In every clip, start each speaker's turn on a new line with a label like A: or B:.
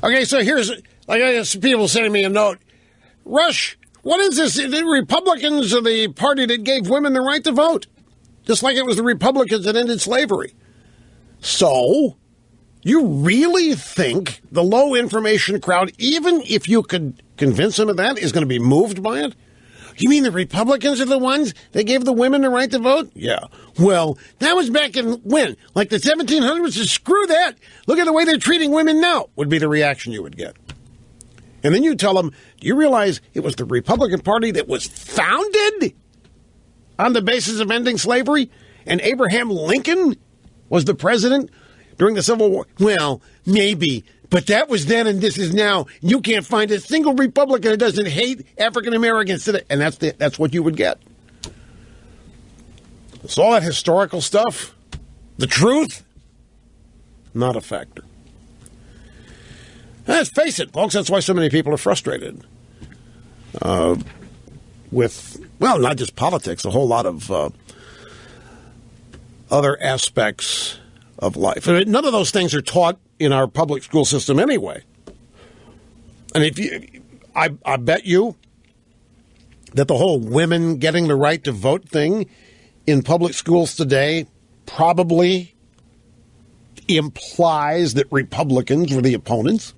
A: Okay, so here's, I got some people sending me a note. Rush, what is this? The Republicans are the party that gave women the right to vote, just like it was the Republicans that ended slavery. So, you really think the low information crowd, even if you could convince them of that, is going to be moved by it? You mean the Republicans are the ones that gave the women the right to vote? Yeah. Well, that was back in when? Like the 1700s? So screw that. Look at the way they're treating women now, would be the reaction you would get. And then you tell them, do you realize it was the Republican Party that was founded on the basis of ending slavery? And Abraham Lincoln was the president during the Civil War? Well, maybe. But that was then and this is now. You can't find a single Republican that doesn't hate African Americans today. And that's what you would get. So all that historical stuff, the truth, not a factor. Let's face it, folks, that's why so many people are frustrated with, well, not just politics, a whole lot of other aspects of life. I mean, none of those things are taught in our public school system anyway. And if you, I bet you that the whole women getting the right to vote thing in public schools today probably implies that Republicans were the opponents.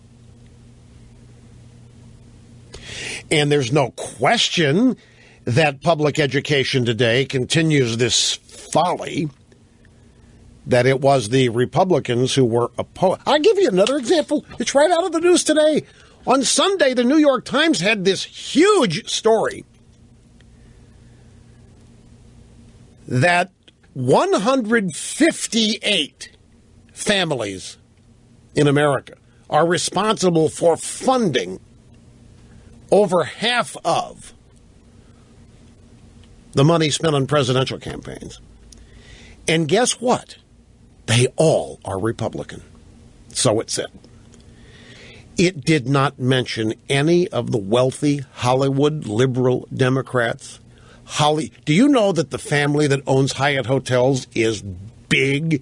A: And there's no question that public education today continues this folly that it was the Republicans who were opposed. I'll give you another example. It's right out of the news today. On Sunday, the New York Times had this huge story that 158 families in America are responsible for funding over half of the money spent on presidential campaigns. And guess what? They all are Republican. So it said. It did not mention any of the wealthy Hollywood liberal Democrats. Do you know that the family that owns Hyatt hotels is big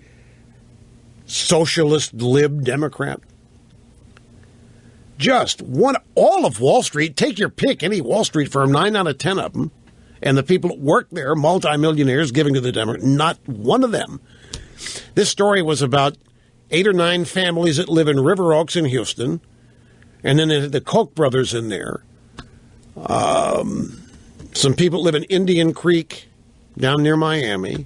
A: socialist lib Democrat? Just one, all of Wall Street, take your pick, any Wall Street firm, 9 out of 10 of them, and the people that work there, multimillionaires giving to the Democrats, not one of them. This story was about 8 or 9 families that live in River Oaks in Houston, and then the Koch brothers in there. Some people live in Indian Creek down near Miami,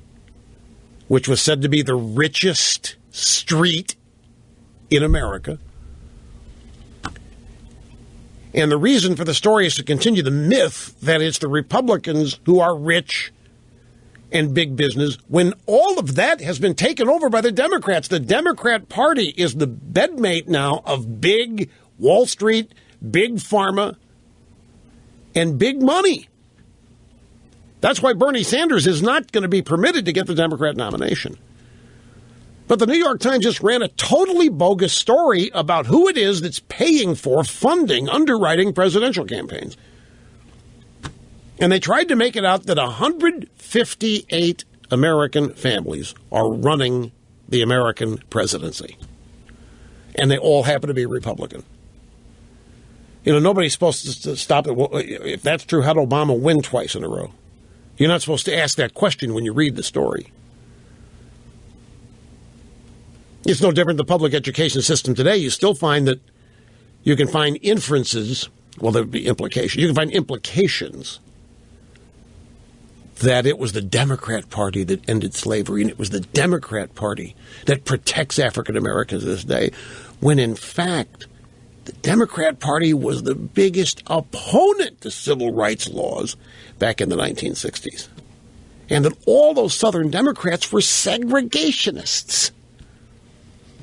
A: which was said to be the richest street in America. And the reason for the story is to continue the myth that it's the Republicans who are rich and big business, when all of that has been taken over by the Democrats. The Democrat Party is the bedmate now of big Wall Street, big pharma, and big money. That's why Bernie Sanders is not going to be permitted to get the Democrat nomination. But the New York Times just ran a totally bogus story about who it is that's paying for funding, underwriting presidential campaigns. And they tried to make it out that 158 American families are running the American presidency. And they all happen to be Republican. You know, nobody's supposed to stop it. Well, if that's true, how did Obama win twice in a row? You're not supposed to ask that question when you read the story. It's no different than the public education system today. You still find that you can find inferences, well, there would be implications. You can find implications that it was the Democrat Party that ended slavery, and it was the Democrat Party that protects African Americans this day, when in fact, the Democrat Party was the biggest opponent to civil rights laws back in the 1960s. And that all those Southern Democrats were segregationists.